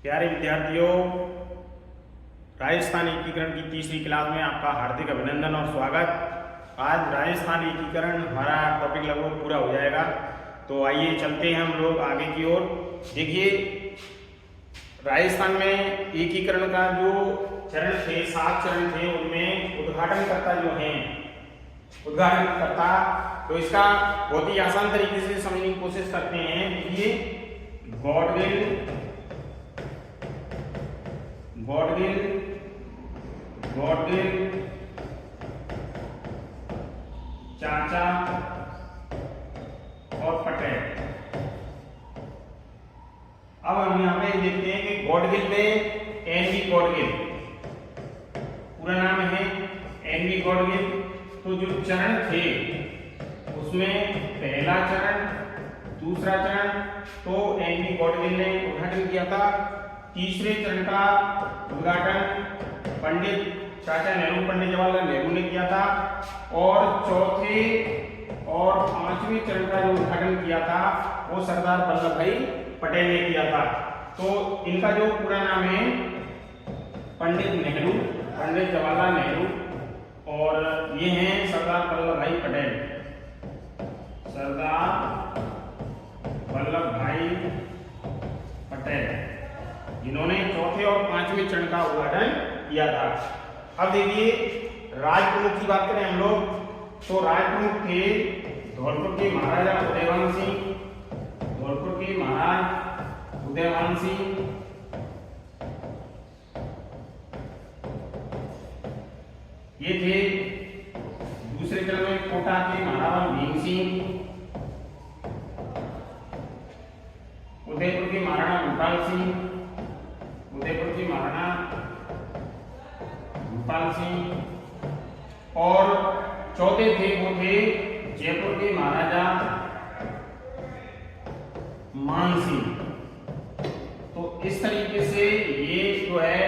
प्यारे विद्यार्थियों, राजस्थान एकीकरण की तीसरी क्लास में आपका हार्दिक अभिनंदन और स्वागत। आज राजस्थान एकीकरण हमारा टॉपिक लगभग पूरा हो जाएगा, तो आइए चलते हैं हम लोग आगे की ओर। देखिए, राजस्थान में एकीकरण का जो चरण थे, 7 चरण थे, उनमें उद्घाटनकर्ता जो हैं, उद्घाटनकर्ता, तो इसका बहुत ही आसान तरीके से समझने की कोशिश करते हैं। देखिए, गॉडविल, चाचा और पटेल। अब हम यहाँ पे देखते हैं कि गॉडविल में एनवी गॉडविल, पूरा नाम है एनवी गॉडविल। तो जो चरण थे उसमें पहला चरण, दूसरा चरण तो एनवी गॉडविल ने उद्घाटन किया था। तीसरे चरण का उद्घाटन पंडित चाचा नेहरू, पंडित जवाहरलाल नेहरू ने किया था। और चौथे और पांचवें चरण का जो उद्घाटन किया था वो सरदार वल्लभ भाई पटेल ने किया था। तो इनका जो पूरा नाम है पंडित नेहरू, पंडित जवाहरलाल नेहरू, और ये हैं सरदार वल्लभ भाई पटेल, सरदार वल्लभ भाई पटेल, जिन्होंने चौथे और पांचवें चरण का उद्घाटन किया था। अब देखिए, राज प्रमुख की बात करें हम लोग, तो राज प्रमुख थे धौलपुर के महाराजा उदयभान सिंह, धौलपुर के महाराज उदयभान सिंह, ये थे। दूसरे चरण में कोटा के महाराणा भीम सिंह, उदयपुर के महाराणा भूपाल सिंह, उदयपुर के महाराणा भूपाल सिंह, और चौथे थे वो थे जयपुर के महाराजा मान सिंह। तो इस तरीके से ये जो है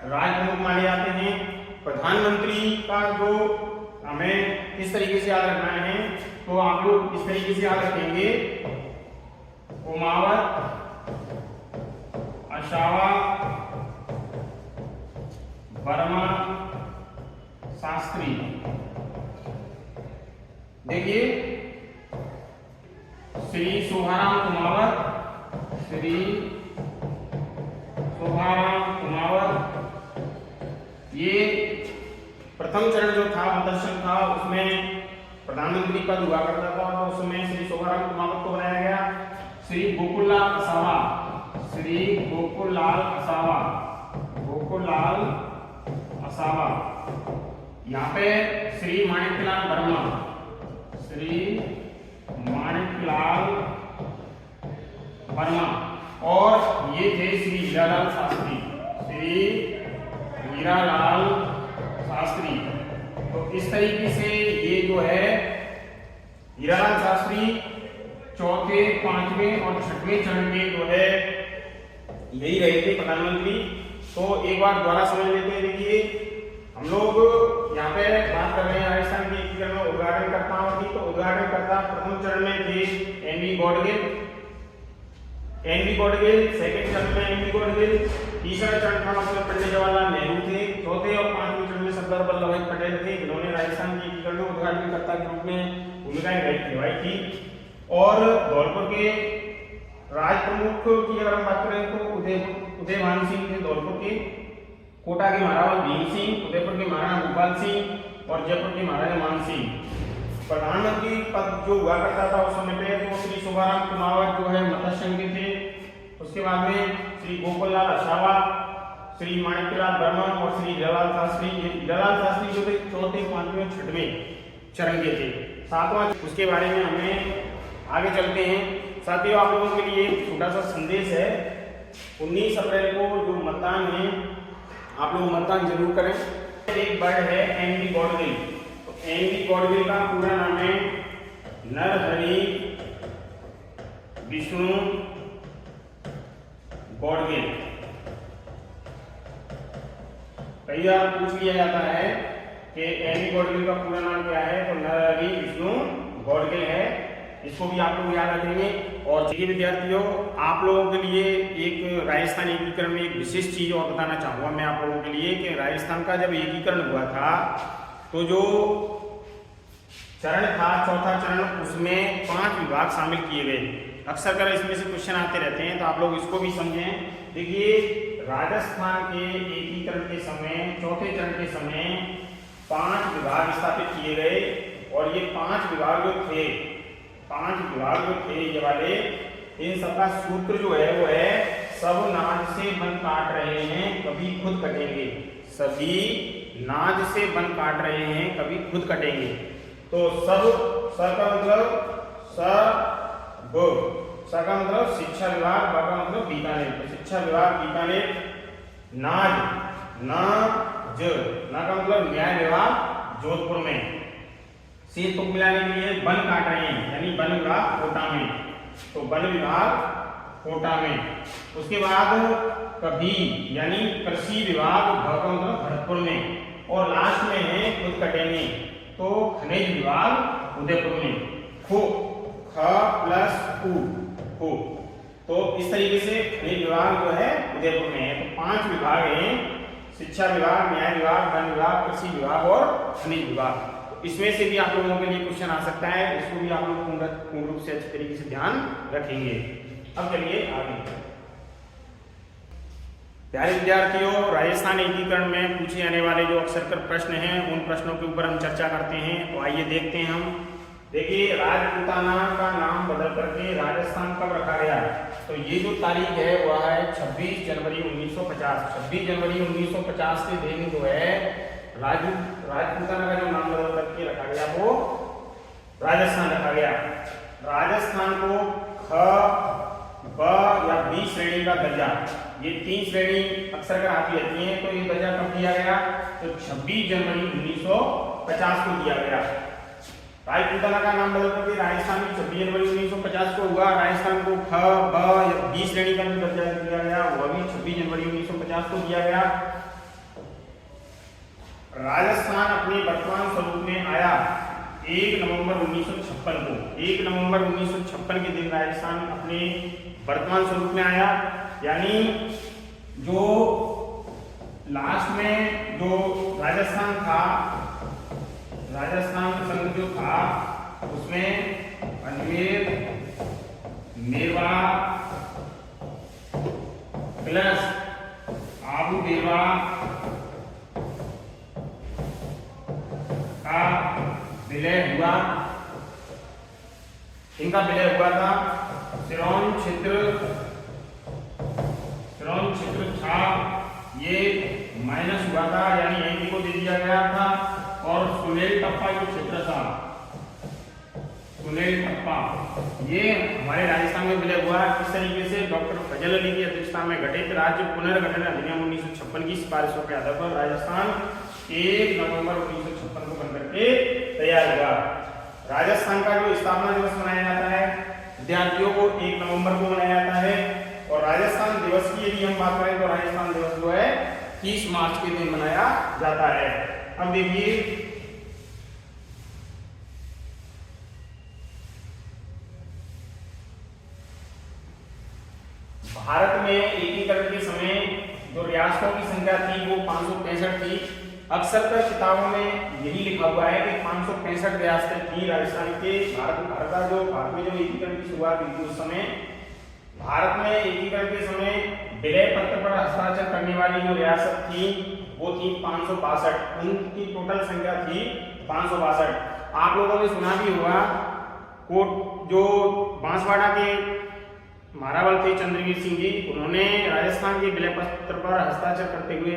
राजप्रमुख माने जाते हैं। प्रधानमंत्री का जो हमें किस तरीके से याद रखना है, तो आप लोग इस तरीके से याद रखेंगे, उमावत, अशावा, वर्मा, शास्त्री। देखिए, श्री शोभाराम कुमावत, श्री शोभाराम कुमावत, ये प्रथम चरण जो था मतदर्शन था, उसमें प्रधानमंत्री पद हुआ करता था, तो उस समय श्री शोभाराम कुमावत को बनाया गया। श्री गोकुललाल असावा, श्री गोकुललाल असावा, गोकुललाल असावा। यहाँ पे श्री माणिकलाल वर्मा, श्री माणिकलाल वर्मा, और ये थे श्री हीरालाल शास्त्री, श्री हीरालाल शास्त्री। तो इस तरीके से ये जो है हीरालाल शास्त्री चौथे, पांचवें और छठवें चरण के जो है यही रहे थे प्रधानमंत्री। तो एक बार दोबारा समझ लेते हैं। देखिए, हम लोग यहाँ पे बात कर रहे हैं राजस्थान के एकीकरण में उद्घाटनकर्ताओं की। तो उद्घाटनकर्ता प्रथम चरण में थे एनवी गॉडविल, सेकंड चरण में एनवी गॉडविल, तीसरा चरण था उसमें पंडित जवाहरलाल नेहरू थे, चौथे और पांचवें चरण में सरदार वल्लभ भाई पटेल थे, जिन्होंने राजस्थान के एकीकरण में उद्घाटनकर्ता के रूप में भूमिका निभाई थी। और धौलपुर के राज प्रमुख की अगर हम बात करें तो उदयभान सिंह थे धौलपुर के, कोटा के महाराजा भीम सिंह, उदयपुर के महाराणा भूपाल सिंह और जयपुर के महाराजा मान सिंह। प्रधानमंत्री पद जो हुआ करता था उस समय पे तो श्री शोभाराम कुमावत जो है मतदर्शन के थे। उसके बाद में श्री गोकुललाल असावा, श्री माणिकलाल वर्मा और श्री हीरालाल शास्त्री। ये हीरालाल शास्त्री जो थे चौथे, पांचवें, छठवें चरण के थे। सातवां, उसके बारे में हमें आगे चलते हैं। साथियों, आप लोगों के लिए एक छोटा सा संदेश है। 19 अप्रैल को जो मतदान है, आप लोग मतदान जरूर करें। एक बर्ड है एनवी गॉडविल। तो एनवी गॉडविल का पूरा नाम है नरहरि विष्णु गॉडविल। कई बार पूछ लिया जाता है कि एनवी गॉडविल का पूरा नाम क्या है, तो नरहरि विष्णु गॉडविल है। इसको भी आप लोग याद रखेंगे। और चलिए विद्यार्थियों, आप लोगों के लिए एक राजस्थान एकीकरण में एक विशेष चीज और बताना चाहूँगा मैं आप लोगों के लिए कि राजस्थान का जब एकीकरण हुआ था तो जो चरण था, चौथा चरण, उसमें 5 विभाग शामिल किए गए। अक्सर कर इसमें से क्वेश्चन आते रहते हैं, तो आप लोग इसको भी समझें। देखिए, राजस्थान के एकीकरण के समय, चौथे चरण के समय 5 विभाग स्थापित किए गए। और ये 5 विभाग जो थे, 5 विभाग जो थे ये वाले, इन सबका सूत्र जो है वो है सब नाज से वन काट रहे हैं कभी खुद कटेंगे। सभी नाज से वन काट रहे हैं कभी खुद कटेंगे। तो सब, स का मतलब स का मतलब शिक्षा विभाग, ब का मतलब बीकानेर। तो शिक्षा विभाग बीकानेर, नाज, नाज, ना का मतलब न्याय विभाग जोधपुर में। से तुक मिलाने के लिए वन काट रहे हैं, यानी वन विभाग कोटा में। तो वन विभाग कोटा में। उसके बाद कभी यानी कृषि विभाग, भ का मतलब भरतपुर में। और लास्ट में है खुद कटेंगे, तो खनिज विभाग उदयपुर में। खो, ख प्लस खो। तो इस तरीके से खनिज विभाग जो है उदयपुर में है। तो 5 विभाग हैं, शिक्षा विभाग, न्याय विभाग, वन विभाग, कृषि विभाग और खनिज विभाग। इसमें से भी आप लोगों के लिए क्वेश्चन आ सकता है, इसको भी आप लोग पूर्ण रूप से अच्छे तरीके से ध्यान रखेंगे। अब चलिए आगे। प्यारे विद्यार्थियों, राजस्थान एकीकरण में पूछे जाने वाले जो अक्सर कर प्रश्न हैं, उन प्रश्नों के ऊपर हम चर्चा करते हैं। तो आइए देखते हैं हम। देखिए, राजपूताना का नाम बदल करके राजस्थान कब रखा गया? तो ये जो तारीख है वह है 26 जनवरी 1950। 26 जनवरी 1950 के दिन जो है राजपूताना का जो नाम बदल करके रखा गया वो राजस्थान रखा गया। राजस्थान को ख, ब या बी श्रेणी का दर्जा, ये 3 श्रेणी अक्सर कर आती रहती हैं, तो ये दर्जा कब दिया गया? तो 26 जनवरी 1950 को दिया गया। राजपूताना का नाम बदल करके राजस्थान में 26 जनवरी 1950 को हुआ। राजस्थान को ख, ब या बी श्रेणी का जो दर्जा दिया गया वह भी 26 जनवरी 1950 को दिया गया। राजस्थान अपने वर्तमान स्वरूप में आया 1 नवंबर 1956 को। 1 नवंबर 1956 के दिन राजस्थान अपने वर्तमान स्वरूप में आया। यानी जो लास्ट में जो राजस्थान था, राजस्थान संघ जो था, उसमें अजमेर, मेवा प्लस आबू बेवा का विलय हुआ। इनका विलय हुआ था। सिरोन क्षेत्र था, ये माइनस हुआ था, यानी एमपी को दे दिया गया था। और सुनेल टप्पा जो क्षेत्र था, सुनेल टप्पा, ये हमारे राजस्थान में विलय हुआ। इस तरीके से डॉक्टर फजल अली की अध्यक्षता में गठित राज्य पुनर्गठन अधिनियम 1956 की सिफारिशों के आधार पर राजस्थान 1 नवंबर 1956 को बनकर के तैयार हुआ। राजस्थान का जो स्थापना दिवस मनाया जाता है विद्यार्थियों को 1 नवंबर को मनाया जाता है। और राजस्थान दिवस की यदि हम बात करें तो राजस्थान दिवस जो है 30 मार्च के दिन मनाया जाता है। अब देखिए, भारत में एकीकरण के समय जो रियासतों की संख्या थी वो 565 थी। अक्सर कर किताबों में यही लिखा हुआ है कि 565 रियासतें थी राजस्थान के। भारत में जो एकीकरण की शुरुआत हुई थी उस समय भारत में एकीकरण के समय विलय पत्र पर हस्ताक्षर करने वाली जो रियासत थी वो थी 562। उनकी टोटल संख्या थी 562। आप लोगों ने सुना भी होगा, कोट जो बांसवाड़ा के महारावल थे चंद्रवीर सिंह जी, उन्होंने राजस्थान के विलय पत्र पर हस्ताक्षर करते हुए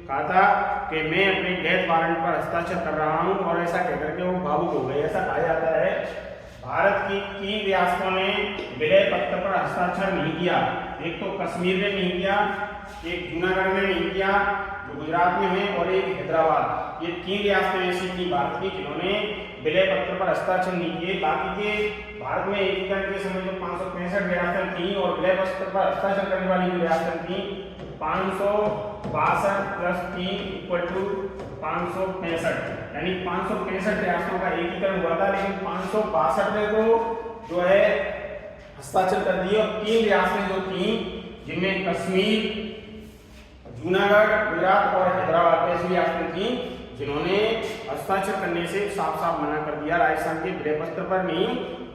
कहा था कि मैं अपने डेथ वारंट पर हस्ताक्षर कर रहा हूं। और ऐसा कहकर के वो भावुक हो गए। ऐसा कहा जाता है भारत की 3 रियासतों ने विलय पत्र पर हस्ताक्षर नहीं किया। एक तो कश्मीर ने नहीं किया, एक जूनागढ़ ने नहीं किया जो गुजरात में है, और एक हैदराबाद। ये 3 रियासतें ऐसी थी भारत की जिन्होंने विलय पत्र पर हस्ताक्षर नहीं किए। बाकी के भारत में एकीकरण के समय जो 565 रियासतें थी और विलय पत्र पर हस्ताक्षर करने वाली जो रियासतें थी 562 प्लस 3 इक्वल टू 565, यानी 565 रियासतों का एकीकरण हुआ था। लेकिन 562 में तो जो है हस्ताक्षर कर दिए और 3 रियासतें जो थी जिनमें कश्मीर, जूनागढ़, गुजरात और हैदराबाद ऐसी रियासतें थी जिन्होंने हस्ताक्षर करने से साफ साफ मना कर दिया। राजस्थान के बृहस्पत्र पर नहीं,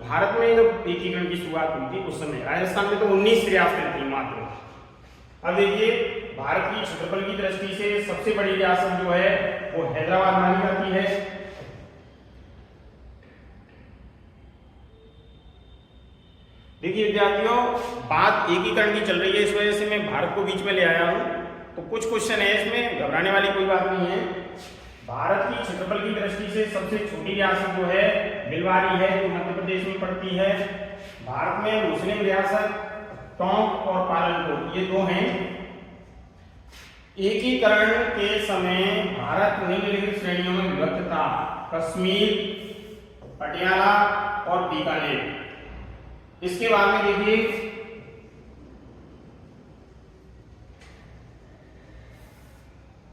भारत में जब एकीकरण की शुरुआत हुई थी उस समय राजस्थान में तो 19 रियासतें थी मात्र। अब देखिए भारत की क्षेत्रफल की दृष्टि से सबसे बड़ी रियासत जो है वो हैदराबाद मानी जाती है। देखिए विद्यार्थियों, बात एकीकरण की चल रही है, इस वजह से मैं भारत को बीच में ले आया हूं। तो कुछ क्वेश्चन है इसमें, घबराने वाली कोई बात नहीं है। भारत की क्षेत्रफल की दृष्टि से सबसे छोटी रियासत जो है भिलवाड़ी है, जो मध्य प्रदेश में पड़ती है। भारत में मुस्लिम रियासत टोंक और पालनपुर ये 2 हैं। एकीकरण के समय भारत निम्नलिखित श्रेणियों में विभक्त था: कश्मीर, पटियाला और बीकानेर। इसके बाद में देखिए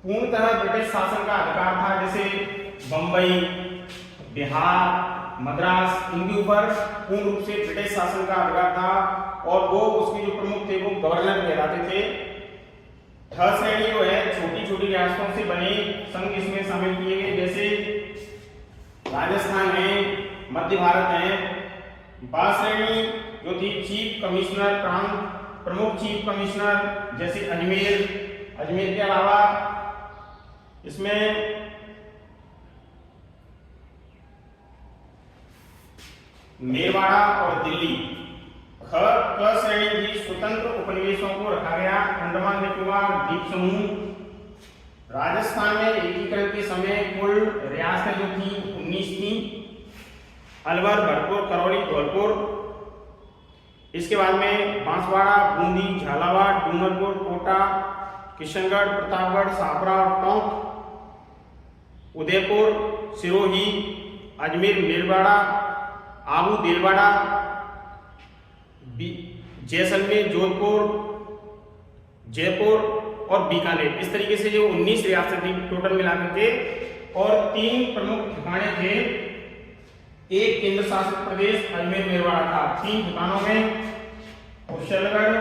पूर्णतः ब्रिटिश शासन का अधिकार था, जैसे बंबई, बिहार, मद्रास, इनके ऊपर पूर्ण रूप से ब्रिटिश शासन का अधिकार था और वो उसके जो प्रमुख थे वो गवर्नर कहलाते थे। ठ श्रेणी जो है छोटी छोटी रियासतों से बने संघ इसमें शामिल किए गए, जैसे राजस्थान है, मध्य भारत है। ब श्रेणी जो थी चीफ कमिश्नर प्रांत, प्रमुख चीफ कमिश्नर, जैसे अजमेर के अलावा इसमें मेरवाड़ा और दिल्ली। क श्रेणी की स्वतंत्र उपनिवेशों को रखा गया, अंडमान निकोबार द्वीप समूह। राजस्थान में एकीकरण के समय कुल रियासतें जो थी 19 थी: अलवर, भरतपुर, करौली, धौलपुर। इसके बाद में बांसवाड़ा, बूंदी, झालावाड़, डूंगरपुर, कोटा, किशनगढ़, प्रतापगढ़, छापरा और टोंक, उदयपुर, सिरोही, अजमेर, मेरवाड़ा, आबू, देलवाड़ा, जैसलमेर, जोधपुर, जयपुर और बीकानेर। इस तरीके से जो 19 रियासतें थी टोटल मिलाकर के, और 3 प्रमुख ठिकाने थे। एक केंद्र शासित प्रदेश अजमेर मेरवाड़ा था। 3 ठिकानों में कुशलगढ़,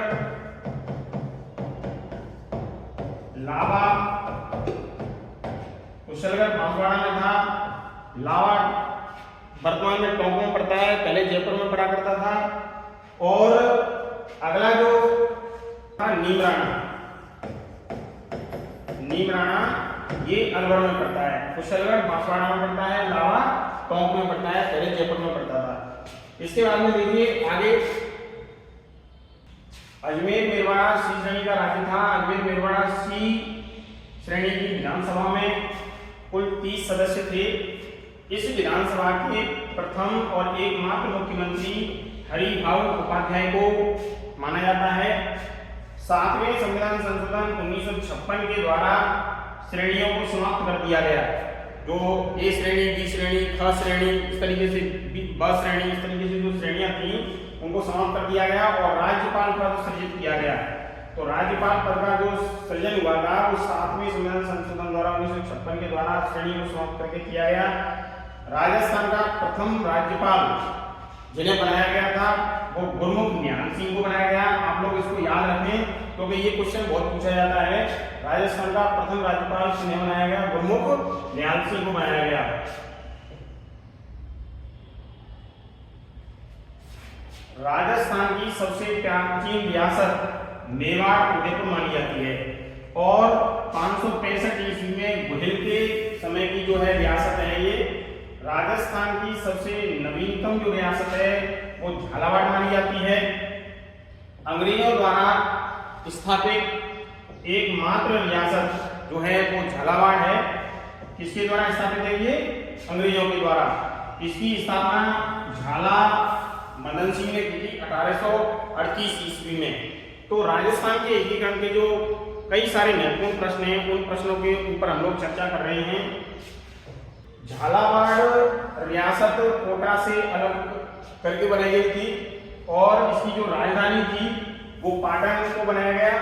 लावा, कुशलगढ़ बांसवाड़ा में था, लावा वर्तमान में टोंक में पड़ता है, पहले जयपुर में पड़ा करता था। और अगला जो था नीमराना, ये अलवर में पड़ता है। कुशलगढ़ बांसवाड़ा में पड़ता है, लावा टोंक में पड़ता है, पहले जयपुर में पड़ता था। इसके बाद में देखिए आगे अजमेर मेरवाड़ा सी श्रेणी का राज्य था। अजमेर मेरवाड़ा सी श्रेणी की विधानसभा में कुल 30 सदस्य थे। इस विधानसभा के प्रथम और एकमात्र मुख्यमंत्री हरिभाऊ उपाध्याय को माना जाता है। 7वें संविधान संशोधन 1956 के द्वारा श्रेणियों को समाप्त कर दिया गया। जो ए श्रेणी, बी श्रेणी, ख श्रेणी, इस तरीके से ब श्रेणी, इस तरीके से जो श्रेणियां थी उनको समाप्त कर दिया गया और राज्यपाल पद सृजित किया गया। तो राज्यपाल पद का जो सृजन हुआ था वो 7वें संविधान संशोधन द्वारा 1956 के द्वारा श्रेणियों को समाप्त करके किया गया। राजस्थान का प्रथम राज्यपाल जिन्हें बनाया गया था वो गुरमुख निहाल सिंह को बनाया गया। आप लोग इसको याद रखें क्योंकि ये क्वेश्चन बहुत पूछा जाता है। राजस्थान का प्रथम राज्यपाल किन्हें बनाया गया? गुरमुख निहाल सिंह को बनाया गया। राजस्थान की सबसे प्राचीन रियासत मेवाड़ उदयपुर मानी जाती है और 565 ईस्वी में गुहिल के समय की जो है रियासत है ये। राजस्थान की सबसे नवीनतम जो रियासत है वो झालावाड़ मानी जाती है। अंग्रेजों द्वारा स्थापित एकमात्र रियासत जो है वो झालावाड़ है। किसके द्वारा स्थापित है ये? अंग्रेजों के द्वारा। इसकी स्थापना झाला मदन सिंह ने की थी 1838 ईस्वी में। तो राजस्थान के एकीकरण के जो कई सारे महत्वपूर्ण प्रश्न हैं उन प्रश्नों के ऊपर हम लोग चर्चा कर रहे हैं। झालावाड़ रियासत कोटा से अलग करके बनाई गई थी और इसकी जो राजधानी थी वो पाटन को बनाया गया।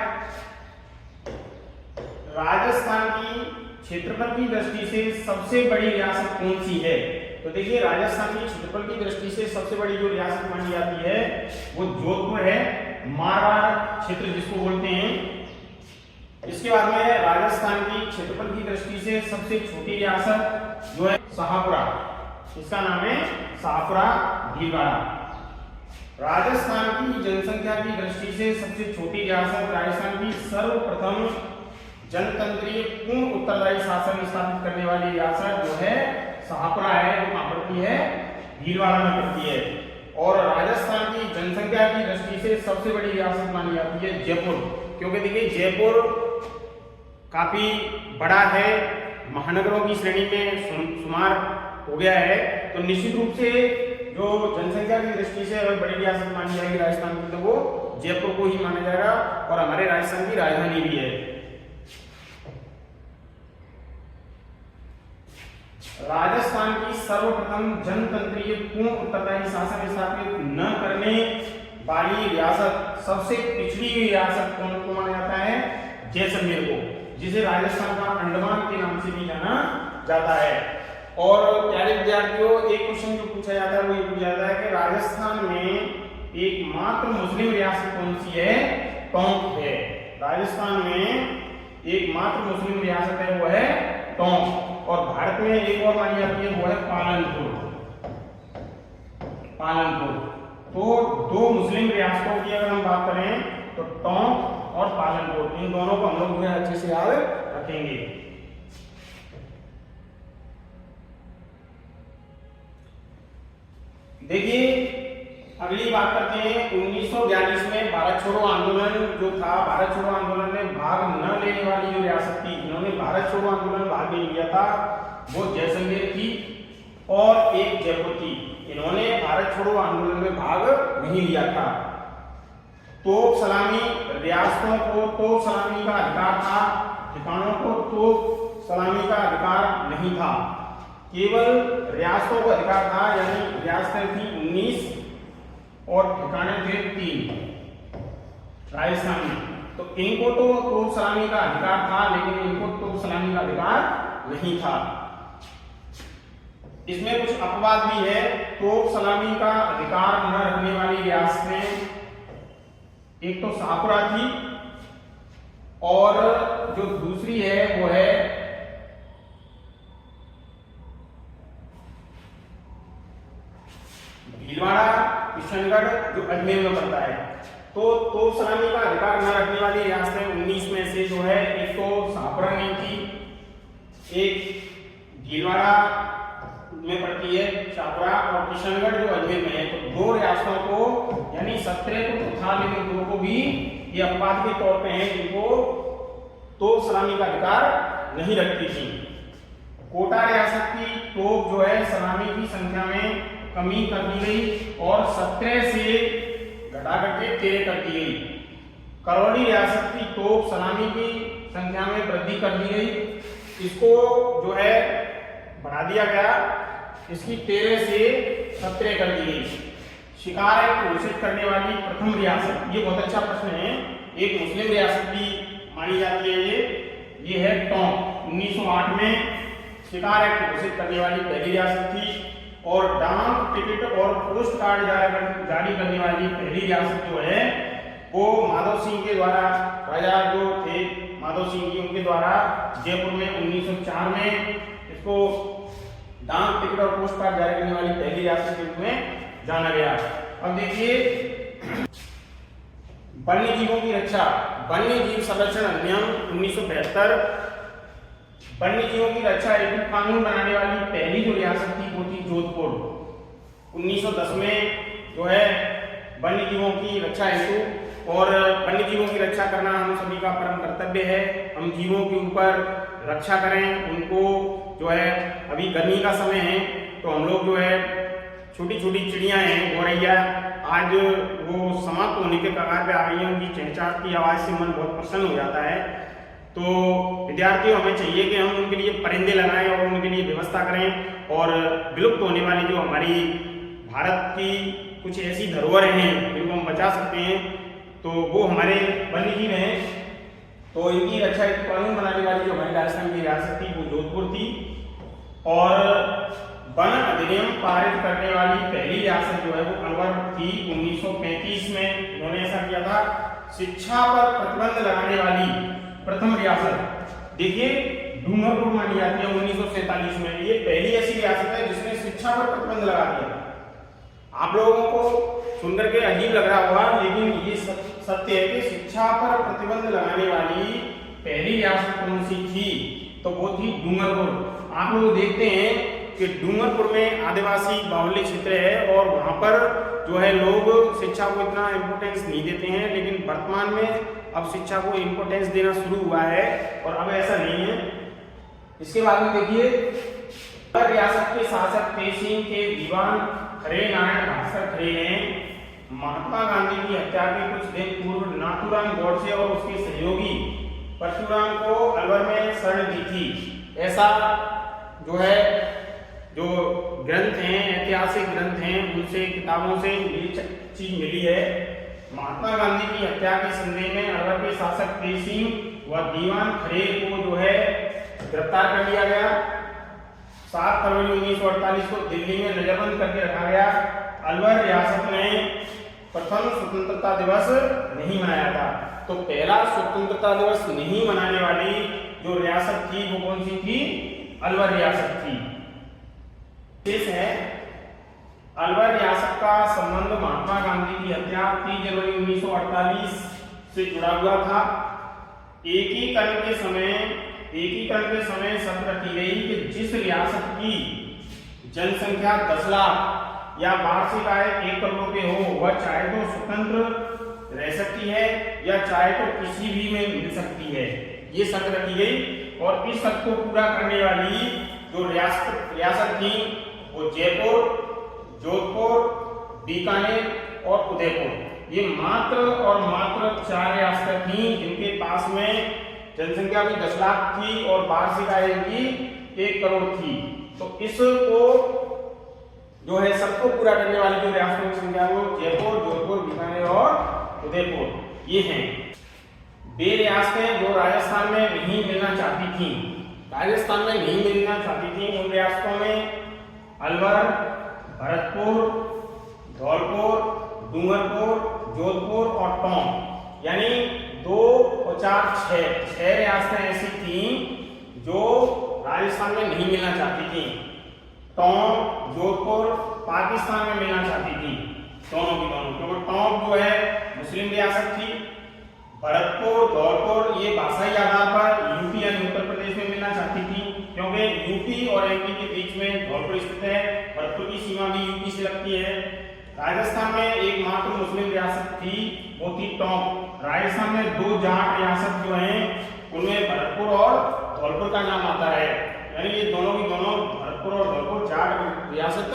राजस्थान की क्षेत्रफल की दृष्टि से सबसे बड़ी रियासत कौन सी है? तो देखिए राजस्थान की क्षेत्रफल की दृष्टि से सबसे बड़ी जो रियासत मानी जाती है वो जोधपुर है, मारवाड़ क्षेत्र जिसको बोलते हैं। इसके बाद में राजस्थान की क्षेत्रफल की दृष्टि से सबसे छोटी रियासत जो है शाहपुरा, इसका नाम है शाहपुरा भीलवाड़ा। राजस्थान की जनसंख्या की दृष्टि से सबसे छोटी रियासत, राजस्थान की सर्वप्रथम जनतंत्रीय पूर्ण उत्तरदायी शासन स्थापित करने वाली रियासत जो है शाहपुरा है, वो कहां पड़ती है? भीलवाड़ा में पड़ती है। और राजस्थान की जनसंख्या की दृष्टि से सबसे बड़ी रियासत मानी जाती है जयपुर, क्योंकि देखिए जयपुर काफी बड़ा है, महानगरों की श्रेणी में शुमार हो गया है। तो निश्चित रूप से जो जनसंख्या की दृष्टि से अगर बड़ी रियासत मानी जाएगी राजस्थान की तो वो जयपुर को ही माना जाएगा, और हमारे राजस्थान की राजधानी भी है। राजस्थान की सर्वप्रथम जनतंत्रीय पूर्ण उत्तरदायी शासन स्थापित न करने वाली रियासत, सबसे पिछड़ी हुई रियासत कौन को माना जाता है? जैसलमेर को, जिसे राजस्थान का अंडमान के नाम से भी जाना जाता है। और प्यारे विद्यार्थियों, एक क्वेश्चन जो पूछा जाता है वो ये पूछा जाता है कि राजस्थान में एकमात्र मुस्लिम रियासत कौन सी है? टोंक है। राजस्थान में एकमात्र मुस्लिम रियासत है वो है टोंक। और भारत में एक और मानी जाती है वो है पालनपुर। तो दो मुस्लिम रियासतों की अगर हम बात करें तो टोंक और पालनपुर, इन दोनों को हम लोग अच्छे से याद रखेंगे। देखिए अगली बात करते हैं 1942 में भारत छोड़ो आंदोलन जो था, भारत छोड़ो आंदोलन में भाग न लेने वाली जो रियासत थी, इन्होंने भारत छोड़ो आंदोलन भाग नहीं लिया था, वो जैसलमेर थी और एक जयपुर थी। इन्होंने भारत छोड़ो आंदोलन में भाग नहीं लिया था। तोप सलामी रियासतों को तोप सलामी का अधिकार था, ठिकानों को तोप सलामी का अधिकार नहीं था, केवल रियासतों को अधिकार था। यानी रियासतें थी 19 और ठिकाने थे 3 राजस्थान में। तो इनको तो तोप सलामी का अधिकार था, लेकिन इनको तोप सलामी का अधिकार नहीं था। इसमें कुछ अपवाद भी है। तोप सलामी का अधिकार न रखने वाली रियासतें एक तो शाहपुरा थी, और जो दूसरी है वो है भीलवाड़ा, किशनगढ़ जो अजमेर में पड़ता है। तो तोप सलामी का अधिकार न रखने वाली रियासतें 19 में से जो है एक तो शाहपुरा नहीं थी, एक भीलवाड़ा में पड़ती है शाहपुरा, और किशनगढ़ जो अजमेर में है। तो दो रियासतों को, यानी 17 को था, लेकिन दो को भी ये अपवाद के तौर पे हैं जिनको तोप सलामी का अधिकार नहीं रखती थी। कोटा रियासत की तोप जो है सलामी की संख्या में कमी कर दी गई और 17 से घटा करके 13 कर दी गई। करौली रियासत की तोप सलामी की संख्या में वृद्धि कर दी गई, इसको जो है बढ़ा दिया गया, इसकी 13 से 17 कर दी गई। शिकार एक्ट घोषित करने वाली प्रथम रियासत, ये बहुत अच्छा प्रश्न है, एक मुस्लिम रियासत भी मानी जाती है ये है टोंक। 1908 में शिकार एक्ट घोषित करने वाली पहली रियासत थी, और डाक टिकट और पोस्ट कार्ड जारी करने वाली पहली रियासत जो है वो माधव सिंह के द्वारा, राजा जो थे माधव सिंह जी, उनके द्वारा जयपुर में 1904 में इसको डाक टिकट और पोस्ट कार्ड जारी करने वाली पहली रियासत के रूप में जाना गया। अब देखिए वन्य जीवों की रक्षा, वन्य जीव संरक्षण अधिनियम 1972, वन्य जीवों की रक्षा हेतु कानून बनाने वाली पहली जो रियासत थी वो थी जोधपुर। 1910 में जो है वन्य जीवों की रक्षा हेतु, और वन्य जीवों की रक्षा करना हम सभी का परम कर्तव्य है। हम जीवों के ऊपर रक्षा करें, उनको जो है, अभी गर्मी का समय है तो हम लोग जो है छोटी छोटी चिड़ियां हैं, गौरैया, आज वो समाप्त होने के कगार पे आ गई हैं। उनकी चहचहाट की आवाज से मन बहुत प्रसन्न हो जाता है। तो विद्यार्थियों, हमें चाहिए कि हम उनके लिए परिंदे लगाएं और उनके लिए व्यवस्था करें, और विलुप्त होने वाली जो हमारी भारत की कुछ ऐसी धरोहरें हैं जिनको हम बचा सकते हैं, तो वो हमारे वन्य जीव हैं। तो इनकी रक्षा हेतु कानून बनाने वाली जो हमारी राजस्थान की रियासत थी वो जोधपुर थी, और वन अधिनियम पारित करने वाली पहली रियासत जो है वो अलवर थी 1935 में। इन्होंने ऐसा किया था। शिक्षा पर प्रतिबंध लगाने वाली प्रथम रियासत देखिए डूंगरपुर मानी जाती है 1947 में। ये पहली ऐसी रियासत है जिसने शिक्षा पर प्रतिबंध लगा दिया। आप लोगों को सुनकर के अजीब लग रहा होगा, लेकिन ये सत्य है कि शिक्षा पर प्रतिबंध लगाने वाली पहली रियासत कौन सी थी, तो वो थी डूंगरपुर। आप लोग देखते हैं कि डूंगरपुर में आदिवासी बाहुल्य क्षेत्र है और वहां पर जो है लोग शिक्षा को इतना इम्पोर्टेंस नहीं देते हैं, लेकिन वर्तमान में अब शिक्षा को इम्पोर्टेंस देना शुरू हुआ है और अब ऐसा नहीं है। इसके बाद में देखिए रियासत के शासक तेज सिंह के दीवान हरे नारायण भास्कर खरे ने महात्मा गांधी की हत्या के कुछ दिन पूर्व नाथूराम गोडसे और उसके सहयोगी परशुराम को अलवर में शरण दी थी। ऐसा जो है जो ग्रंथ हैं, ऐतिहासिक ग्रंथ हैं, उनसे किताबों से ये चीज मिली है। महात्मा गांधी की हत्या के संदेह में अलवर के शासक तेज सिंह व दीवान खरे को जो है गिरफ्तार कर लिया गया। 7 फरवरी 1948 को दिल्ली में नजरबंद करके रखा गया। अलवर रियासत में प्रथम स्वतंत्रता दिवस नहीं मनाया था। तो पहला स्वतंत्रता दिवस नहीं मनाने वाली जो रियासत थी वो कौन सी थी? अलवर रियासत थी। शेष है अलवर रियासत का संबंध महात्मा गांधी की हत्या 30 जनवरी 1948 से जुड़ा हुआ था। एकीकरण के समय शर्त रखी गई कि जिस रियासत की जनसंख्या 10 लाख या वार्षिक आय 1 करोड़ रुपए हो, वह चाहे तो स्वतंत्र रह सकती है या चाहे तो किसी भी में मिल सकती है। ये शर्त रखी गई और इस शर्त को पूरा करने वाली जो रियासत थी वो जयपुर, जोधपुर, बीकानेर और उदयपुर। ये मात्र और मात्र 4 रियासतें थी जिनके पास में जनसंख्या भी 10 लाख थी और वार्षिक आय भी 1 करोड़ थी। तो इसको जो है सबको पूरा करने वाली जो रियासतों की संख्या वो जयपुर, जोधपुर, बीकानेर और उदयपुर ये हैं। वे रियासतें जो राजस्थान में नहीं मिलना चाहती थी, राजस्थान में नहीं मिलना चाहती थी, उन रियासतों में अलवर, भरतपुर, धौलपुर, डूंगरपुर, जोधपुर और टोंक यानी 2 और 4 6 रियासतें ऐसी थी जो राजस्थान में नहीं मिलना चाहती थी। टोंक, जोधपुर पाकिस्तान में मिलना चाहती थी, दोनों की दोनों, क्योंकि टोंक जो है मुस्लिम रियासत थी। भरतपुर, धौलपुर ये भाषाई आधार पर यूपी यानी उत्तर प्रदेश में मिलना चाहती थी, क्योंकि यूपी और एमपी के बीच में धौलपुर स्थित है। भरतपुर की सीमा भी यूपी से लगती है। राजस्थान में एकमात्र मुस्लिम रियासत थी वो थी टोंक। राजस्थान में 2 जाट रियासत जो हैं उनमें भरतपुर और धौलपुर का नाम आता है, यानी ये दोनों की दोनों भरतपुर और धौलपुर जाट रियासत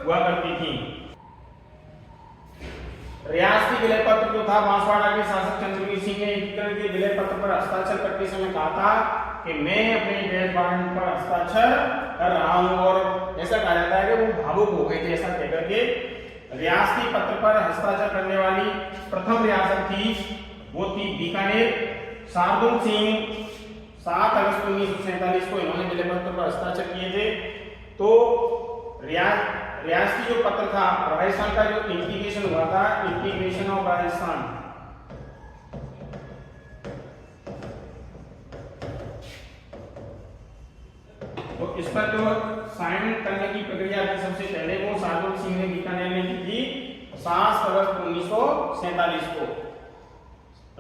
हुआ करती थी। रियासती विलय पत्र जो था बांसवाड़ा के शासक चंद्रवीर सिंह ने एकीकरण के विलय पत्र पर हस्ताक्षर करते समय कहा था कि मैं अपने डेथ वारंट पर हस्ताक्षर कर रहा हूं, और ऐसा कहा जाता है कि वो भावुक हो गए थे ऐसा कहकर के। रियासती पत्र पर हस्ताक्षर करने वाली प्रथम रियासत थी वो थी बीकानेर। शार्दुल सिंह 7 अगस्त 1947 को इन्होंने विलय पत्र पर हस्ताक्षर किए थे। तो रियासती जो पत्र था राजस्थान का जो इंटीग्रेशन हुआ था, इंटीग्रेशन ऑफ राजस्थान, तो इस पर जो साइन करने की प्रक्रिया थी सबसे पहले वो शार्दुल सिंह ने बीकानेर में की थी 7 अगस्त 1947 को।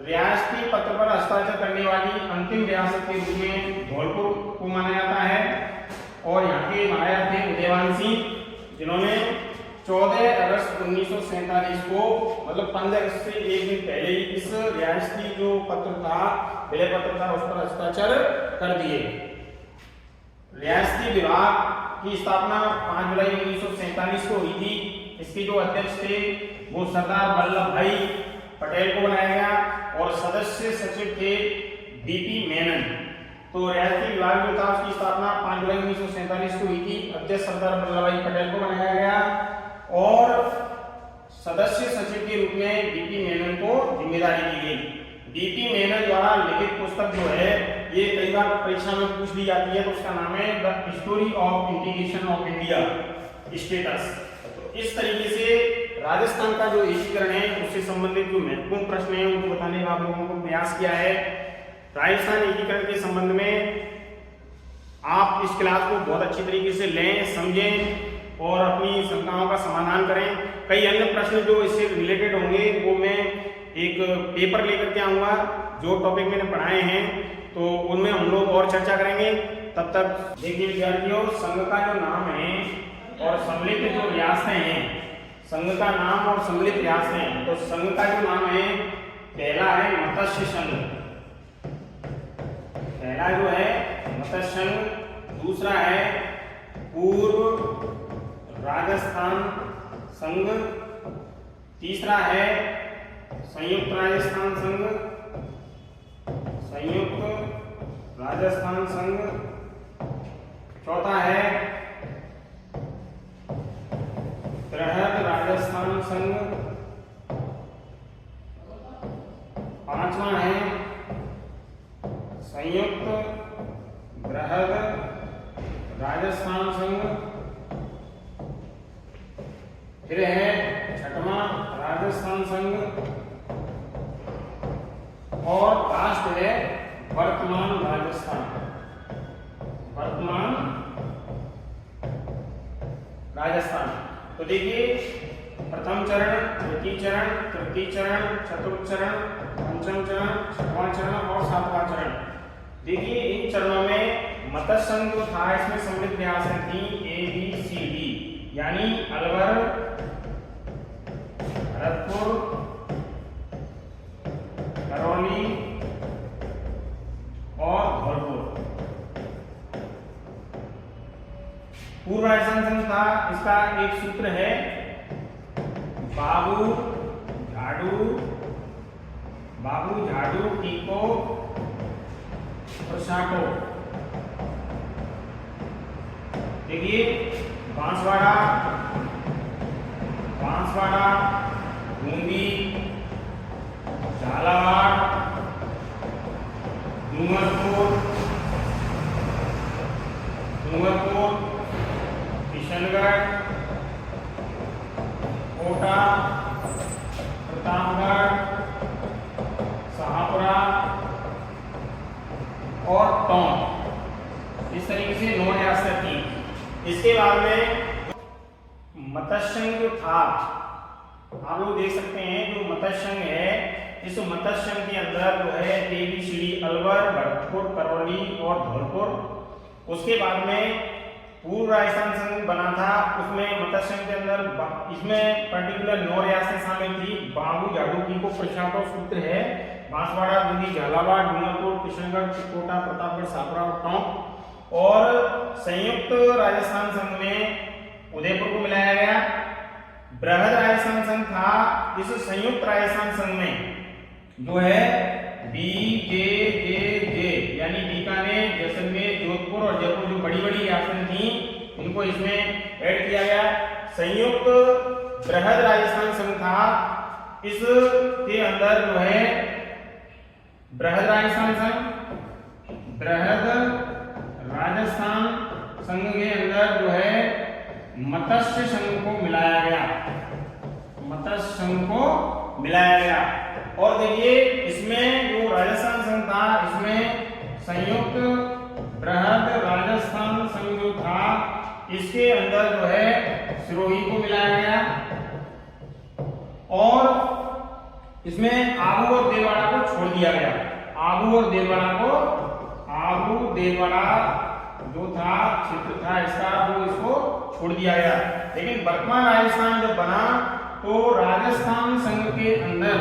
रियासती पत्र पर हस्ताक्षर करने वाली अंतिम रियासत के रूप में धौलपुर को माना जाता है और यहाँ के महाराजा थे उदयवान सिंह, जिन्होंने 14 अगस्त 1947 को मतलब 15 अगस्त से एक दिन पहले ही इस रियासती जो पत्र था, विलय पत्र था, उस पर हस्ताक्षर कर दिए। रियासती विभाग की स्थापना 5 जुलाई 1947 को हुई थी। इसके जो अध्यक्ष थे वो सरदार वल्लभ भाई पटेल को बनाया गया और सदस्य सचिव थे बीपी मेनन। तो रियासती विभाग जो था उसकी स्थापना 5 जुलाई 1947 को हुई थी। अध्यक्ष सरदार वल्लभ भाई पटेल को बनाया गया और सदस्य सचिव के रूप में बीपी मेनन को जिम्मेदारी दी गई। बीपी मेनन द्वारा लिखित पुस्तक जो है ये कई बार परीक्षा में पूछ ली जाती है, तो उसका नाम है the history of integration of India status. तो इस तरीके से राजस्थान का जो एकीकरण है उससे संबंधित जो महत्वपूर्ण प्रश्न है उनको बताने का आप लोगों को प्रयास किया है। राजस्थान एकीकरण के संबंध में आप इस क्लास को बहुत अच्छी तरीके से लें, समझें और अपनी शंकाओं का समाधान करें। कई अन्य प्रश्न जो इससे रिलेटेड होंगे वो मैं एक पेपर लेकर के आऊँगा, जो टॉपिक मैंने पढ़ाए हैं तो उनमें हम लोग और चर्चा करेंगे। तब तक देखिए विद्यार्थियों, संघ का जो नाम है और सम्मिलित जो रियासतें हैं, संघ का नाम और सम्मिलित रियासतें, तो संघ का जो नाम है पहला है मत्स्य संघ, पहला जो है मत्स्य संघ, दूसरा है पूर्व राजस्थान संघ, तीसरा है संयुक्त राजस्थान संघ, संयुक्त राजस्थान संघ, चौथा है बृहद राजस्थान संघ, पांचवा है संयुक्त बृहद राजस्थान संघ, फिर है छठवां राजस्थान संघ और लास्ट है वर्तमान राजस्थान, वर्तमान राजस्थान। तो देखिए प्रथम चरण, द्वितीय चरण, तृतीय चरण, चतुर्थ चरण, पंचम चरण, छठवां चरण और सातवां चरण। देखिए इन चरणों में मत्स्य संघ जो था इसमें सम्मिलित रियासतें थी ABCD, यानी अलवर, भरतपुर, करौली और धौलपुर। पूर्व राजस्थान संघ था, इसका एक सूत्र है बाबू झाड़ू टीको और साटो। देखिए बांसवाड़ा, बूंदी, झालावाड़, डूंगरपुर, किशनगढ़, कोटा, प्रतापगढ़, शाहपुरा और टोंक, इस तरीके से 9 रियासतें थी। इसके बाद में मत्स्य संघ जो था, आप लोग देख सकते हैं जो मत्स्य संघ है, इस मत्स्य संघ के अंदर जो है ABCD अलवर, भरतपुर, करौली और धौलपुर। उसके बाद में पूर्व राजस्थान संघ बना था, उसमें मत्स्य संघ के अंदर इसमें पर्टिकुलर 9 रियासतें शामिल थी। बाबू झाड़ू टीको प्रशाटो सूत्र है बांसवाड़ा, बूंदी, झालावाड़, डूंगरपुर, किशनगढ़, कोटा, प्रतापगढ़, शाहपुरा और टोंक। और संयुक्त राजस्थान संघ में उदयपुर को मिलाया गया। बृहद राजस्थान संघ था, इस संयुक्त राजस्थान संघ में जो है BJJJ यानी बीकानेर, जैसलमेर, जोधपुर और जयपुर जो बड़ी बड़ी रियासतें थी इनको इसमें ऐड किया गया। संयुक्त बृहद राजस्थान संघ था, इसके अंदर जो है बृहद राजस्थान संघ, बृहद राजस्थान संघ के अंदर जो है मत्स्य संघ को मिलाया गया, मत्स्य संघ को मिलाया गया। और देखिए इसमें जो राजस्थान संघ था, इसमें संयुक्त बृहद राजस्थान संघ जो था इसके अंदर जो है सिरोही को मिलाया गया और इसमें आबू और देलवाड़ा को छोड़ दिया गया। आबू और देलवाड़ा को, आबू देलवाड़ा जो था क्षेत्र था इसका, वो इसको छोड़ दिया गया। लेकिन वर्तमान राजस्थान जब बना तो राजस्थान संघ के अंदर,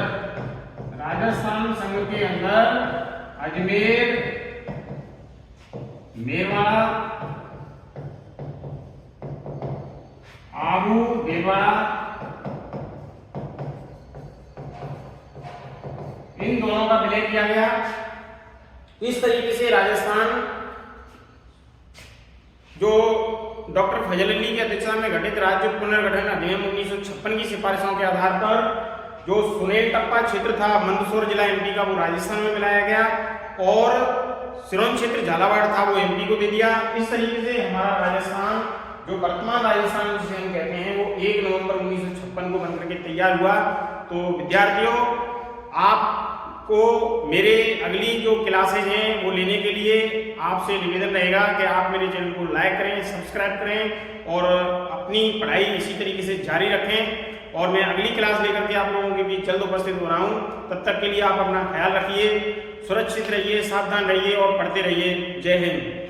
राजस्थान संघ के अंदर अजमेर, मेरवाड़ा, आबू, देलवाड़ा, इन दोनों का विलय किया गया। इस तरीके से राजस्थान जो डॉक्टर फजल अली की अध्यक्षता में गठित राज्य पुनर्गठन अधिनियम 1956 की सिफारिशों के आधार पर जो सुनेल टप्पा क्षेत्र था मंदसौर जिला MP का, वो राजस्थान में मिलाया गया। और सिरोंज क्षेत्र झालावाड़ था वो एमपी को दे दिया। इस तरीके से हमारा राजस्थान, जो वर्तमान राजस्थान जिसे हम कहते हैं, वो 1 नवंबर 1956 को बनकर के तैयार हुआ। तो विद्यार्थियों, आपको मेरे अगली जो क्लासेज हैं वो लेने के लिए आपसे निवेदन रहेगा कि आप मेरे चैनल को लाइक करें, सब्सक्राइब करें और अपनी पढ़ाई इसी तरीके से जारी रखें। और मैं अगली क्लास लेकर के आप लोगों के बीच जल्द उपस्थित हो रहा हूँ। तब तक के लिए आप अपना ख्याल रखिए, सुरक्षित रहिए, सावधान रहिए और पढ़ते रहिए। जय हिंद।